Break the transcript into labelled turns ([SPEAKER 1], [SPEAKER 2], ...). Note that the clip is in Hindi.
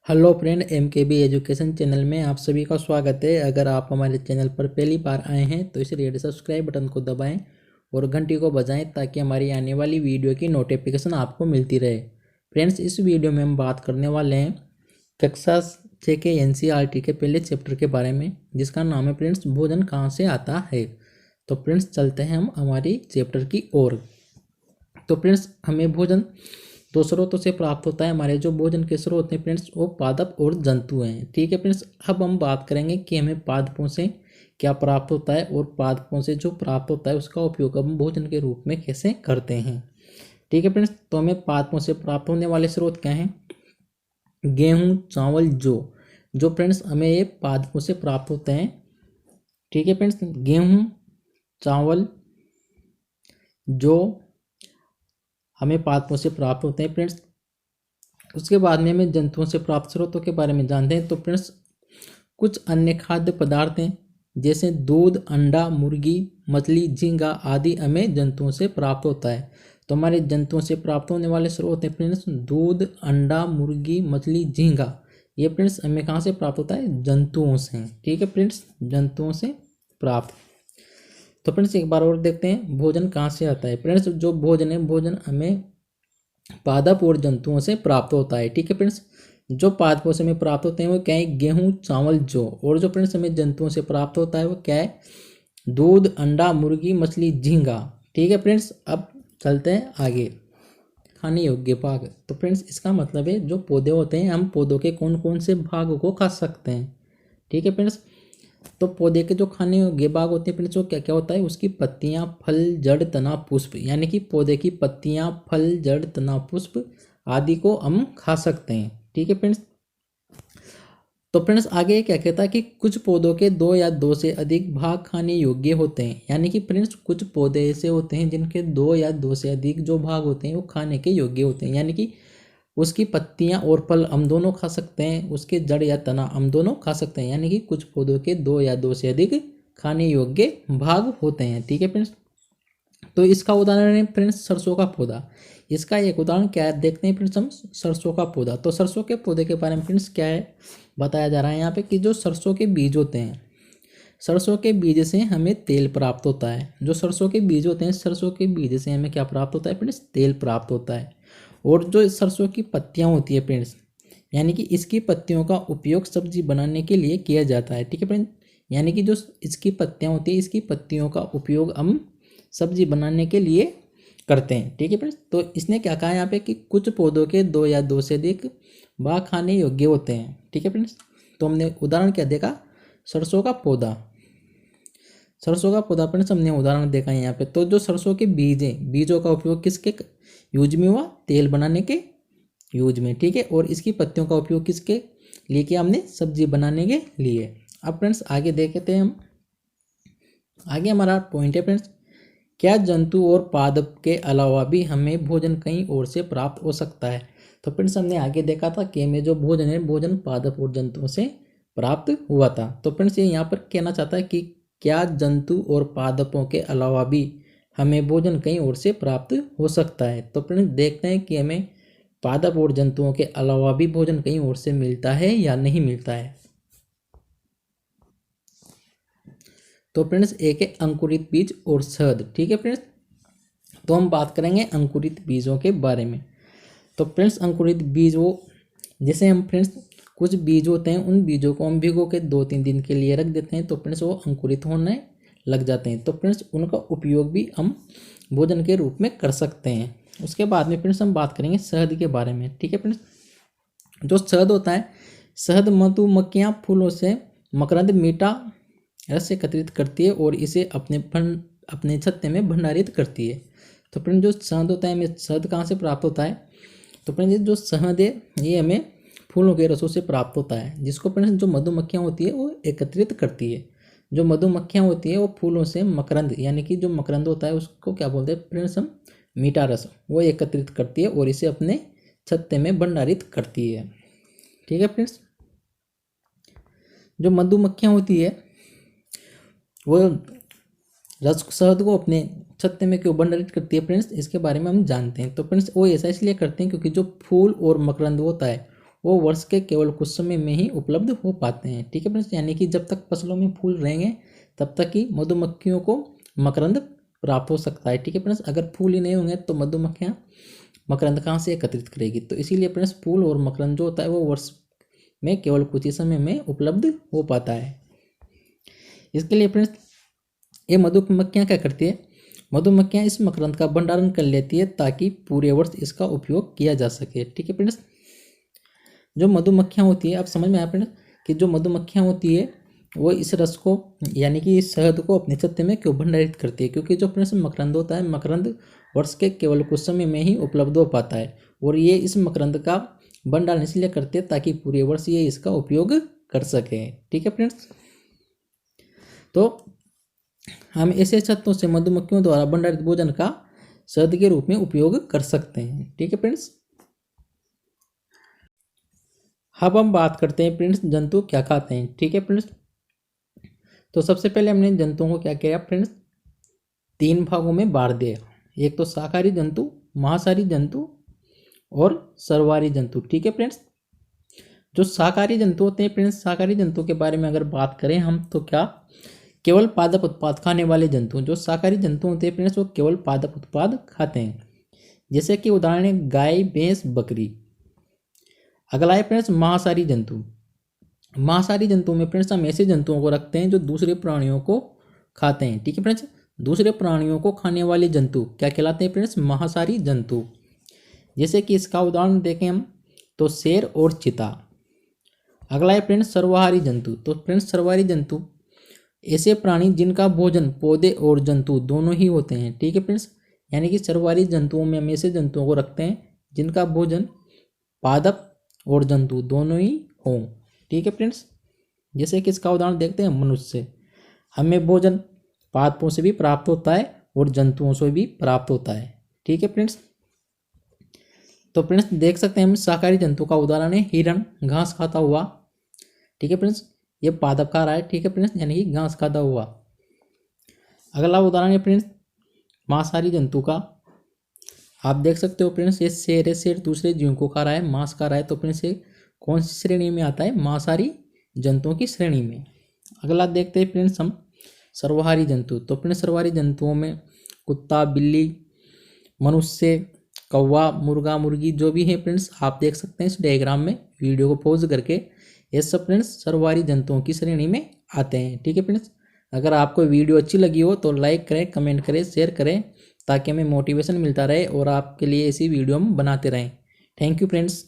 [SPEAKER 1] Hello friend, MKB education channel में आप सभी का स्वागत है। अगर आप हमारे चैनल पर पहली बार आए हैं तो इस रेड सब्सक्राइब बटन को दबाएं और घंटी को बजाएं ताकि हमारी आने वाली वीडियो की नोटिफिकेशन आपको मिलती रहे। फ्रेंड्स, इस वीडियो में हम बात करने वाले हैं कक्षा 6 के NCERT के पहले चैप्टर के बारे में, जिसका नाम है फ्रेंड्स भोजन कहाँ से आता है। तो फ्रेंड्स चलते हैं हम हमारी चैप्टर की ओर। तो फ्रेंड्स हमें भोजन दो स्रोतों से प्राप्त होता है। हमारे जो भोजन के स्रोत हैं फ्रेंड्स वो पादप और जंतु हैं। ठीक है फ्रेंड्स, अब हम बात करेंगे कि हमें पादपों से क्या प्राप्त होता है और पादपों से जो प्राप्त होता है उसका उपयोग हम भोजन के रूप में कैसे करते हैं। ठीक है फ्रेंड्स, तो हमें पादपों से प्राप्त होने वाले स्रोत क्या हैं? गेहूँ, चावल, जो फ्रेंड्स हमें ये पादपों से प्राप्त होते हैं। ठीक है फ्रेंड्स, गेहूँ, चावल, जो हमें पादपों से प्राप्त होते हैं फ्रेंड्स। उसके बाद में हमें जंतुओं से प्राप्त स्रोतों के बारे में जानते हैं। तो फ्रेंड्स कुछ अन्य खाद्य पदार्थ हैं जैसे दूध, अंडा, मुर्गी, मछली, झींगा आदि हमें जंतुओं से प्राप्त होता है। तो हमारे जंतुओं से प्राप्त होने वाले स्रोत हैं फ्रेंड्स दूध, अंडा, मुर्गी, मछली, झींगा। ये फ्रेंड्स हमें कहाँ से प्राप्त होता है? जंतुओं से। ठीक है फ्रेंड्स, जंतुओं से प्राप्त। तो फ्रेंड्स एक बार और देखते हैं भोजन कहाँ से आता है। फ्रेंड्स जो भोजन है, भोजन हमें पादप और जंतुओं से प्राप्त होता है। ठीक है फ्रेंड्स, जो पादपों से हमें प्राप्त होते हैं वो क्या है? गेहूँ, चावल, जौ। और जो फ्रेंड्स हमें जंतुओं से प्राप्त होता है वो क्या है? दूध, अंडा, मुर्गी, मछली, झींगा। ठीक है फ्रेंड्स, अब चलते हैं आगे। खाने योग्य भाग। तो फ्रेंड्स इसका मतलब है जो पौधे होते हैं, हम पौधों के कौन कौन से भाग को खा सकते हैं। ठीक है फ्रेंड्स, तो पौधे के जो खाने योग्य भाग होते हैं फ्रेंड्स वो क्या क्या होता है? उसकी पत्तियां, फल, जड़, तना, पुष्प। यानी कि पौधे की पत्तियां, फल, जड़, तना, पुष्प आदि को हम खा सकते हैं। ठीक है फ्रेंड्स, तो फ्रेंड्स आगे क्या कहता है कि कुछ पौधों के दो या दो से अधिक भाग खाने योग्य होते हैं। यानी कि फ्रेंड्स कुछ पौधे ऐसे होते हैं जिनके दो या दो से अधिक जो भाग होते हैं वो खाने के योग्य होते हैं। यानी कि उसकी पत्तियां और फल हम दोनों खा सकते हैं, उसके जड़ या तना हम दोनों खा सकते हैं। यानी कि कुछ पौधों के दो या दो से अधिक खाने योग्य भाग होते हैं। ठीक है फ्रेंड्स, तो इसका उदाहरण है फ्रेंड्स सरसों का पौधा। इसका एक उदाहरण क्या है देखते हैं फ्रेंड्स हम। सरसों का पौधा, तो सरसों के पौधे के बारे में फ्रेंड्स क्या है बताया जा रहा है यहाँ पे कि जो सरसों के बीज होते हैं, सरसों के बीज से हमें तेल प्राप्त होता है। जो सरसों के बीज होते हैं, सरसों के बीज से हमें क्या प्राप्त होता है फ्रेंड्स? तेल प्राप्त होता है। और जो सरसों की पत्तियां होती है फ्रेंड्स, यानी कि इसकी पत्तियों का उपयोग सब्जी बनाने के लिए किया जाता है। ठीक है फ्रेंड्स, यानी कि जो इसकी पत्तियां होती है, इसकी पत्तियों का उपयोग हम सब्जी बनाने के लिए करते हैं। ठीक है फ्रेंड्स, तो इसने क्या कहा यहाँ पे कि कुछ पौधों के दो या दो से अधिक भाग खाने योग्य होते हैं। ठीक है फ्रेंड्स, तो हमने उदाहरण क्या देखा? सरसों का पौधा। सरसों का पौधा फ्रेंड्स हमने उदाहरण देखा है यहाँ पे। तो जो सरसों के बीज हैं, बीजों का उपयोग किसके यूज में हुआ? तेल बनाने के यूज में। ठीक है, और इसकी पत्तियों का उपयोग किसके लिए किया? हमने सब्जी बनाने के लिए। अब फ्रेंड्स आगे देखते हैं हम। आगे हमारा पॉइंट है फ्रेंड्स, क्या जंतु और पादप के अलावा भी हमें भोजन कहीं और से प्राप्त हो सकता है? तो फ्रेंड्स हमने आगे देखा था कि हमें जो भोजन है, भोजन पादप और जंतुओं से प्राप्त हुआ था। तो फ्रेंड्स ये यहाँ पर कहना चाहता है कि क्या जंतु और पादपों के अलावा भी हमें भोजन कहीं और से प्राप्त हो सकता है? तो फ्रेंड्स देखते हैं कि हमें पादप और जंतुओं के अलावा भी भोजन कहीं और से मिलता है या नहीं मिलता है। तो फ्रेंड्स एक है अंकुरित बीज और शहद। ठीक है फ्रेंड्स, तो हम बात करेंगे अंकुरित बीजों के बारे में। तो फ्रेंड्स अंकुरित बीज वो, जैसे हम फ्रेंड्स कुछ बीज होते हैं, उन बीजों को हम भिगो के 2-3 दिन के लिए रख देते हैं तो फ्रेंड्स वो अंकुरित होने लग जाते हैं। तो फ्रेंड्स उनका उपयोग भी हम भोजन के रूप में कर सकते हैं। उसके बाद में फ्रेंड्स हम बात करेंगे शहद के बारे में। ठीक है फ्रेंड्स, जो शहद होता है, शहद मधुमक्खियाँ फूलों से मकरंद मीठा रस एकत्रित करती है और इसे अपने छत्ते में भंडारित करती है। तो फ्रेंड जो शहद होता है, हमें शहद कहाँ से प्राप्त होता है? तो फ्रेंड जो शहद है ये हमें फूलों के रसों से प्राप्त होता है, जिसको फ्रेंड्स जो मधुमक्खियाँ होती है वो एकत्रित करती है। जो मधुमक्खियाँ होती है वो फूलों से मकरंद, यानी कि जो मकरंद होता है उसको क्या बोलते हैं फ्रेंड्स हम? मीठा रस, वो एकत्रित करती है और इसे अपने छत्ते में भंडारित करती है। ठीक है फ्रेंड्स, जो मधुमक्खियाँ होती है वो रस शहद को अपने छत्ते में क्यों भंडारित करती है फ्रेंड्स, इसके बारे में हम जानते हैं। तो फ्रेंड्स वो ऐसा इसलिए करते हैं क्योंकि जो फूल और मकरंद होता है वो वर्ष के केवल कुछ समय में ही उपलब्ध हो पाते हैं। ठीक है फ्रेंड्स, यानी कि जब तक फसलों में फूल रहेंगे तब तक ही मधुमक्खियों को मकरंद प्राप्त हो सकता है। ठीक है फ्रेंड्स, अगर फूल ही नहीं होंगे तो मधुमक्खियाँ मकरंद कहाँ से एकत्रित करेगी। तो इसीलिए फ्रेंड्स फूल और मकरंद जो होता है वो वर्ष में केवल कुछ ही समय में उपलब्ध हो पाता है। इसके लिए फ्रेंड्स ये मधुमक्खियाँ क्या करती है, मधुमक्खियाँ इस मकरंद का भंडारण कर लेती है ताकि पूरे वर्ष इसका उपयोग किया जा सके। ठीक है फ्रेंड्स, जो मधुमक्खियाँ होती है, आप समझ में आया फ्रेंड्स कि जो मधुमक्खियाँ होती है वो इस रस को यानी कि इस शहद को अपने छत्ते में क्यों भंडारित करती है, क्योंकि जो फ्रेंड्स मकरंद होता है, मकरंद वर्ष के केवल कुछ समय में ही उपलब्ध हो पाता है और ये इस मकरंद का भंडारण इसलिए करते हैं ताकि पूरे वर्ष ये इसका उपयोग कर सके। ठीक है फ्रेंड्स, तो हम ऐसे छत्तों से मधुमक्खियों द्वारा भंडारित भोजन का शहद के रूप में उपयोग कर सकते हैं। ठीक है फ्रेंड्स, अब हम बात करते हैं फ्रेंड्स जंतु क्या खाते हैं। ठीक है फ्रेंड्स, तो सबसे पहले हमने जंतुओं को क्या किया फ्रेंड्स, 3 भागों में बांट दिया। एक तो शाकाहारी जंतु, मांसाहारी जंतु और सर्वाहारी जंतु। ठीक है फ्रेंड्स, जो शाकाहारी जंतु होते हैं फ्रेंड्स, शाकाहारी जंतु के बारे में अगर बात करें हम तो क्या, केवल पादप उत्पाद खाने वाले जंतु। जो शाकाहारी जंतु होते हैं फ्रेंड्स वो केवल पादप उत्पाद खाते हैं, जैसे कि उदाहरण है गाय, भैंस, बकरी। अगला है फ्रेंड्स मांसाहारी जंतु। मांसाहारी जंतु में फ्रेंड्स हम ऐसे जंतुओं को रखते हैं जो दूसरे प्राणियों को खाते हैं। ठीक है फ्रेंड्स, दूसरे प्राणियों को खाने वाले जंतु क्या कहलाते हैं फ्रेंड्स, मांसाहारी जंतु। जैसे कि इसका उदाहरण देखें हम तो शेर और चीता। अगला है फ्रेंड्स सर्वाहारी जंतु। तो फ्रेंड्स सर्वाहारी जंतु ऐसे प्राणी जिनका भोजन पौधे और जंतु दोनों ही होते हैं। ठीक है फ्रेंड्स, यानी कि सर्वाहारी जंतुओं में हम ऐसे जंतुओं को रखते हैं जिनका भोजन पादप और जंतु दोनों ही हों। ठीक है फ्रेंड्स, जैसे कि इसका उदाहरण देखते हैं मनुष्य, हमें भोजन पादपों से भी प्राप्त होता है और जंतुओं से भी प्राप्त होता है। ठीक है फ्रेंड्स, तो फ्रेंड्स देख सकते हैं हम शाकाहारी जंतु का उदाहरण है हिरण, घास खाता हुआ। ठीक है फ्रेंड्स, ये पादप खा रहा है। ठीक है फ्रेंड्स, यानी कि घास खाता हुआ। अगला उदाहरण है फ्रेंड्स मांसाहारी जंतु का। आप देख सकते हो फ्रेंड्स ये शेर है, शेर दूसरे जीवों को खा रहा है, मांस खा रहा है। तो फ्रेंड्स ये कौन सी श्रेणी में आता है, मांसाहारी जंतुओं की श्रेणी में। अगला देखते हैं फ्रेंड्स हम सर्वाहारी जंतु। तो फ्रेंड्स सर्वाहारी जंतुओं में कुत्ता, बिल्ली, मनुष्य, कौवा, मुर्गा, मुर्गी जो भी है फ्रेंड्स आप देख सकते हैं इस डायग्राम में, वीडियो को पॉज करके। ये सब फ्रेंड्स सर्वाहारी जंतुओं की श्रेणी में आते हैं। ठीक है फ्रेंड्स, अगर आपको वीडियो अच्छी लगी हो तो लाइक करें, कमेंट करें, शेयर करें ताकि हमें मोटिवेशन मिलता रहे और आपके लिए ऐसी वीडियो हम बनाते रहें। Thank you friends.